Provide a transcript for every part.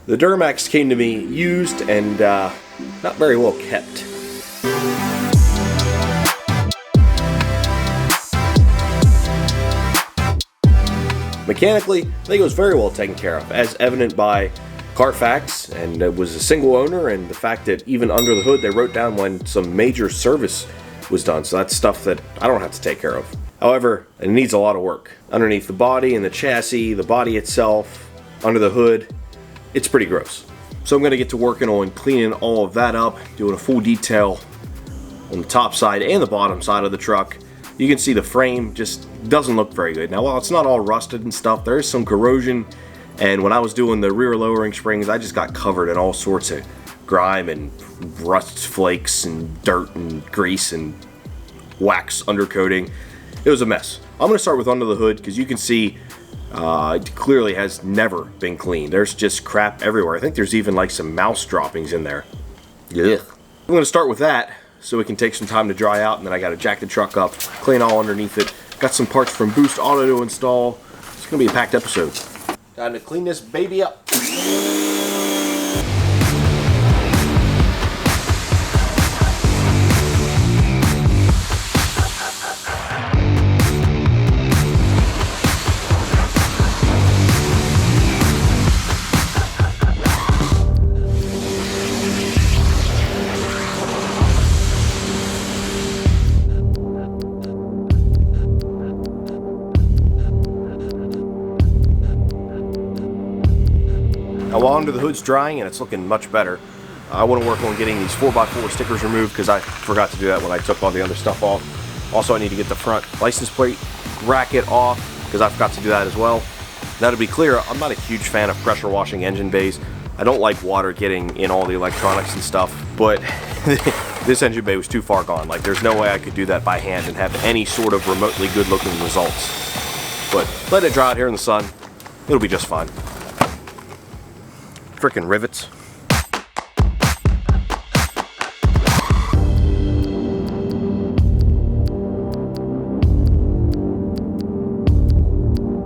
The Duramax came to me used and not very well kept. Mechanically, I think it was very well taken care of, as evident by Carfax, and it was a single owner, and the fact that even under the hood they wrote down when some major service was done, so that's stuff that I don't have to take care of. However, it needs a lot of work. Underneath the body and the chassis, the body itself, under the hood, it's pretty gross. So I'm going to get to working on cleaning all of that up, doing a full detail on the top side and the bottom side of the truck. You can see the frame just doesn't look very good. Now, while it's not all rusted and stuff, there is some corrosion, and when I was doing the rear lowering springs, I just got covered in all sorts of grime and rust flakes and dirt and grease and wax undercoating. It was a mess. I'm going to start with under the hood because you can see it clearly has never been cleaned. There's just crap everywhere. I think there's even like some mouse droppings in there. Ugh. I'm going to start with that so it can take some time to dry out, and then I got to jack the truck up, clean all underneath it. Got some parts from Boost Auto to install. It's going to be a packed episode. Time to clean this baby up. Now, while under the hood's drying and it's looking much better, I want to work on getting these 4x4 stickers removed because I forgot to do that when I took all the other stuff off. Also, I need to get the front license plate bracket off because I forgot to do that as well. Now, to be clear, I'm not a huge fan of pressure washing engine bays. I don't like water getting in all the electronics and stuff, but this engine bay was too far gone. Like, there's no way I could do that by hand and have any sort of remotely good looking results. But let it dry out here in the sun. It'll be just fine. Frickin' rivets.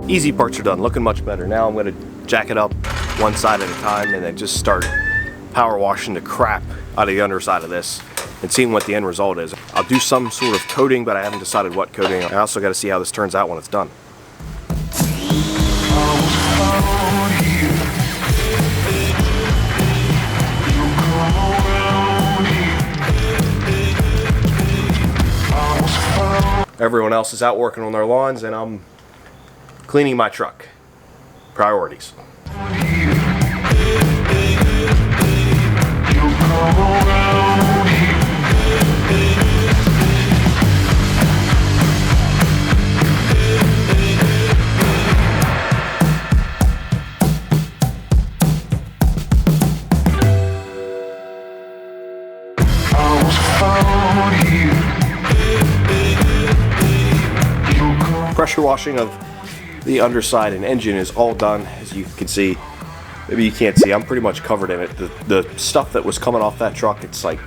Easy parts are done, looking much better. Now I'm going to jack it up one side at a time and then just start power washing the crap out of the underside of this and seeing what the end result is. I'll do some sort of coating, but I haven't decided what coating. I also got to see how this turns out when it's done. Everyone else is out working on their lawns, and I'm cleaning my truck. Priorities. Pressure washing of the underside and engine is all done. As you can see, maybe you can't see, I'm pretty much covered in it. The stuff that was coming off that truck, it's like,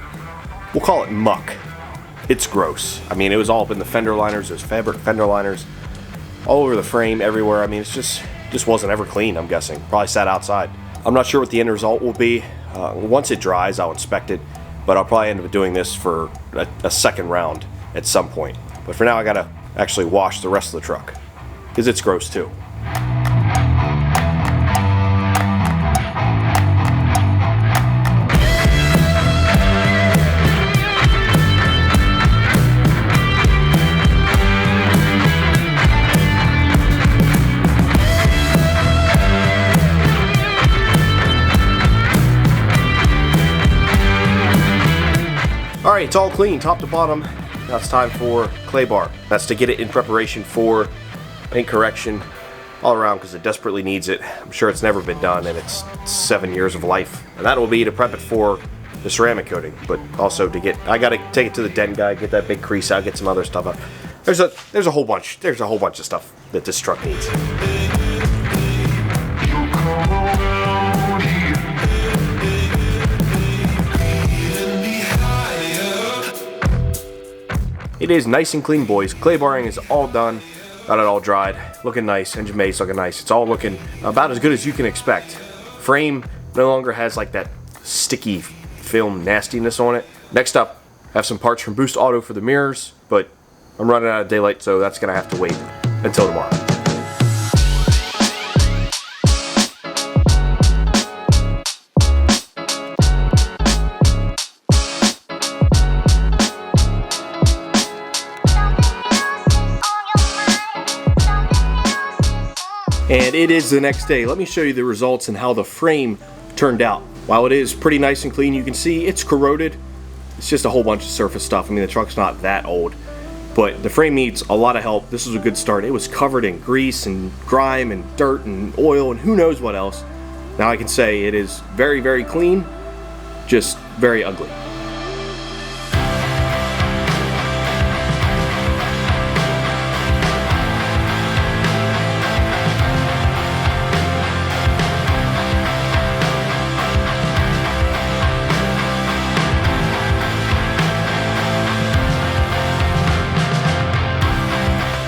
we'll call it muck. It's gross. I mean, it was all up in the fender liners. There's fabric fender liners all over the frame, everywhere. I mean, it's just wasn't ever clean, I'm guessing. Probably sat outside. I'm not sure what the end result will be. Once it dries, I'll inspect it, but I'll probably end up doing this for a second round at some point. But for now, I gotta actually wash the rest of the truck because it's gross too. Alright, it's all clean, top to bottom. Now it's time for clay bar. That's to get it in preparation for paint correction all around because it desperately needs it. I'm sure it's never been done in its 7 years of life. And that will be to prep it for the ceramic coating, but also to get, I gotta take it to the dent guy, get that big crease out, get some other stuff out. There's a whole bunch of stuff that this truck needs. It is nice and clean, boys. Clay barring is all done. Got it all dried. Looking nice. Engine base looking nice. It's all looking about as good as you can expect. Frame No longer has like that sticky film nastiness on it. Next up, I have some parts from Boost Auto for the mirrors, but I'm running out of daylight, so that's gonna have to wait until tomorrow. And it is the next day. Let me show you the results and how the frame turned out. While it is pretty nice and clean, you can see it's corroded. It's just a whole bunch of surface stuff. I mean, the truck's not that old, but the frame needs a lot of help. This was a good start. It was covered in grease and grime and dirt and oil and who knows what else. Now I can say it is very, very clean, just very ugly.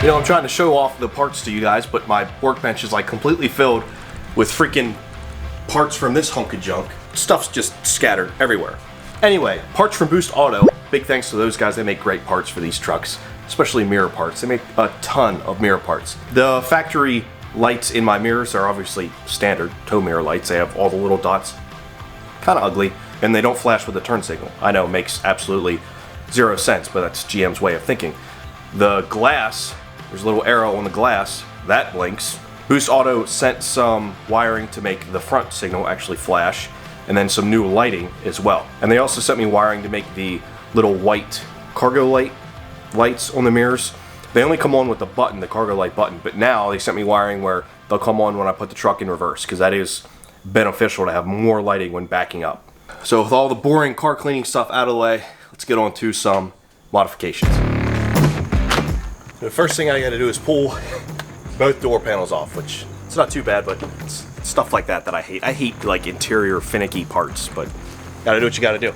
You know, I'm trying to show off the parts to you guys, but my workbench is like completely filled with freaking parts from this hunk of junk. Stuff's just scattered everywhere. Anyway, parts from Boost Auto. Big thanks to those guys. They make great parts for these trucks, especially mirror parts. They make a ton of mirror parts. The factory lights in my mirrors are obviously standard tow mirror lights. They have all the little dots, kind of ugly, and they don't flash with the turn signal. I know, it makes absolutely 0 sense, but that's GM's way of thinking. The glass, there's a little arrow on the glass, that blinks. Boost Auto sent some wiring to make the front signal actually flash, and then some new lighting as well. And they also sent me wiring to make the little white cargo lights on the mirrors. They only come on with the button, the cargo light button, but now they sent me wiring where they'll come on when I put the truck in reverse, because that is beneficial to have more lighting when backing up. So with all the boring car cleaning stuff out of the way, let's get on to some modifications. The first thing I gotta do is pull both door panels off, which it's not too bad, but it's stuff like that I hate. I hate like interior finicky parts, but gotta do what you gotta do.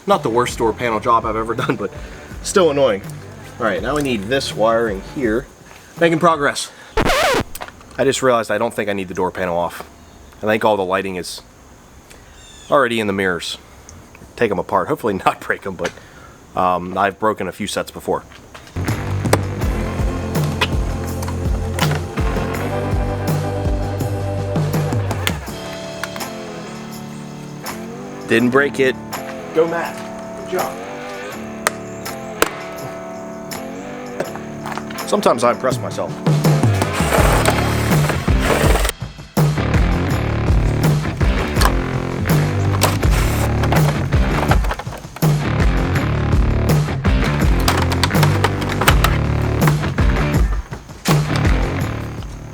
Not the worst door panel job I've ever done, but still annoying. All right, now we need this wiring here. Making progress. I just realized I don't think I need the door panel off. I think all the lighting is already in the mirrors. Take them apart, hopefully not break them, but I've broken a few sets before. Didn't break it. Go Matt. Good job. Sometimes I impress myself.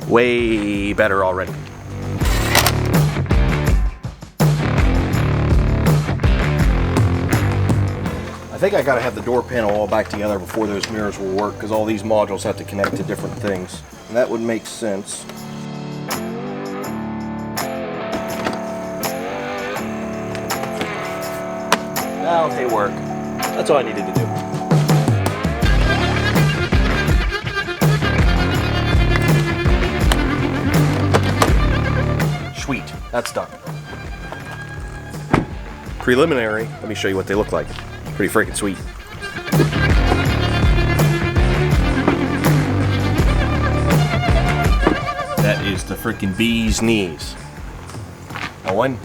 Way better already. I think I gotta have the door panel all back together before those mirrors will work, because all these modules have to connect to different things. And that would make sense. Now they work. That's all I needed to do. Sweet, that's done. Preliminary, let me show you what they look like. Pretty freaking sweet. That is the freaking bee's knees. Now one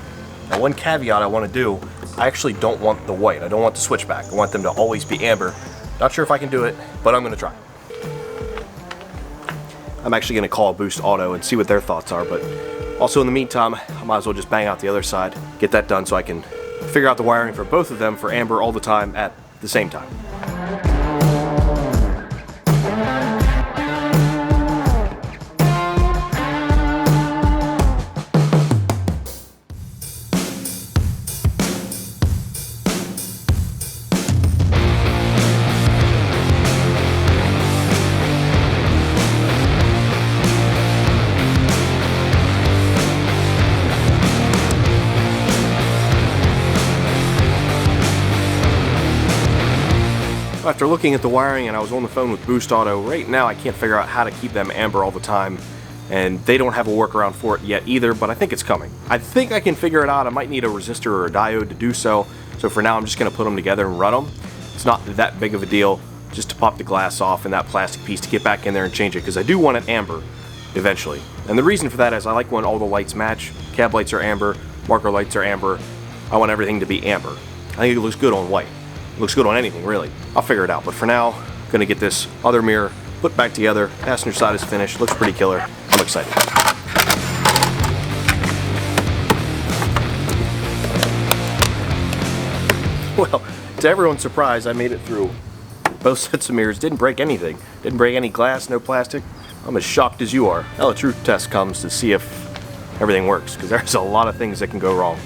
caveat I want to do, I actually don't want the white. I don't want the switchback. I want them to always be amber. Not sure if I can do it, but I'm going to try. I'm actually going to call Boost Auto and see what their thoughts are, but also in the meantime, I might as well just bang out the other side, get that done so I can figure out the wiring for both of them for amber all the time at the same time. After looking at the wiring, and I was on the phone with Boost Auto, right now I can't figure out how to keep them amber all the time, and they don't have a workaround for it yet either, but I think it's coming. I think I can figure it out. I might need a resistor or a diode to do so, so for now I'm just going to put them together and run them. It's not that big of a deal, just to pop the glass off and that plastic piece to get back in there and change it, because I do want it amber eventually. And the reason for that is I like when all the lights match. Cab lights are amber, marker lights are amber. I want everything to be amber. I think it looks good on white. It looks good on anything, really. I'll figure it out, but for now, I'm gonna get this other mirror put back together. Passenger side is finished, looks pretty killer. I'm excited. Well, to everyone's surprise, I made it through both sets of mirrors. Didn't break anything. Didn't break any glass, no plastic. I'm as shocked as you are. Now the truth test comes to see if everything works, because there's a lot of things that can go wrong.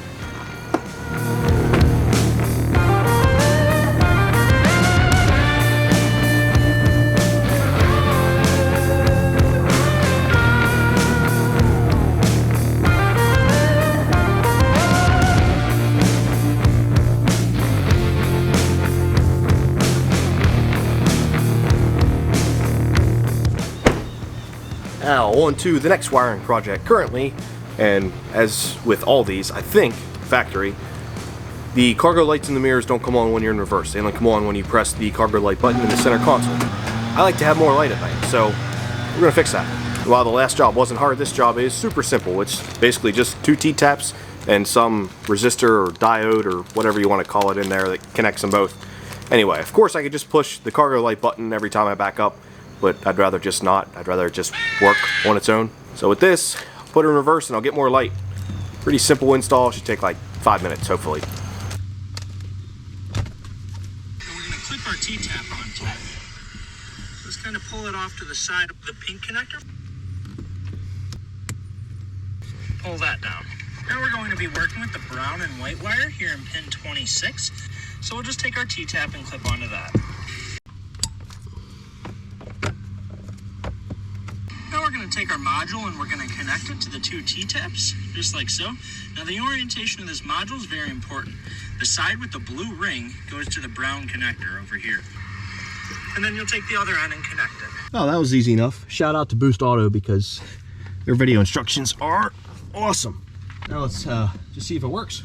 Now, on to the next wiring project. Currently, and as with all these, I think, factory, the cargo lights in the mirrors don't come on when you're in reverse. They only come on when you press the cargo light button in the center console. I like to have more light at night, so we're going to fix that. While the last job wasn't hard, this job is super simple. It's basically just 2 T-taps and some resistor or diode or whatever you want to call it in there that connects them both. Anyway, of course I could just push the cargo light button every time I back up, but I'd rather just not. I'd rather it just work on its own. So with this, I'll put it in reverse and I'll get more light. Pretty simple install, should take like 5 minutes hopefully. We're going to clip our T-tap onto it. Let's kind of pull it off to the side of the pink connector. Pull that down. Now we're going to be working with the brown and white wire here in pin 26. So we'll just take our T-tap and clip onto that. Now we're going to take our module and we're going to connect it to the 2 T-taps, just like so. Now the orientation of this module is very important. The side with the blue ring goes to the brown connector over here. And then you'll take the other end and connect it. Oh, that was easy enough. Shout out to Boost Auto because their video instructions are awesome. Now let's just see if it works.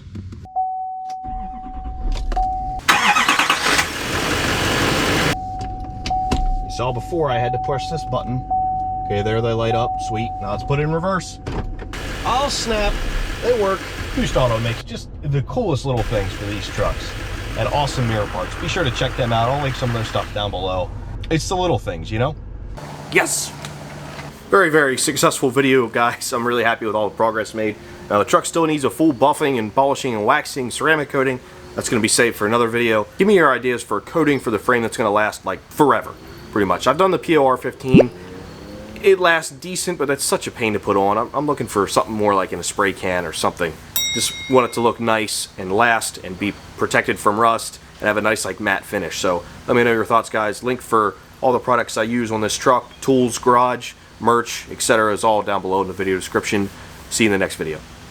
You saw before I had to push this button. Okay, there they light up, sweet. Now let's put it in reverse. Oh snap, they work. Boost Auto makes just the coolest little things for these trucks and awesome mirror parts. Be sure to check them out. I'll link some of their stuff down below. It's the little things, you know? Yes! Very, very successful video, guys. I'm really happy with all the progress made. Now the truck still needs a full buffing and polishing and waxing, ceramic coating. That's going to be saved for another video. Give me your ideas for coating for the frame that's going to last like forever, pretty much. I've done the POR 15. It lasts decent, but that's such a pain to put on. I'm looking for something more like in a spray can or something. Just want it to look nice and last and be protected from rust and have a nice like matte finish. So let me know your thoughts, guys. Link for all the products I use on this truck, tools, garage, merch, etc. is all down below in the video description. See you in the next video.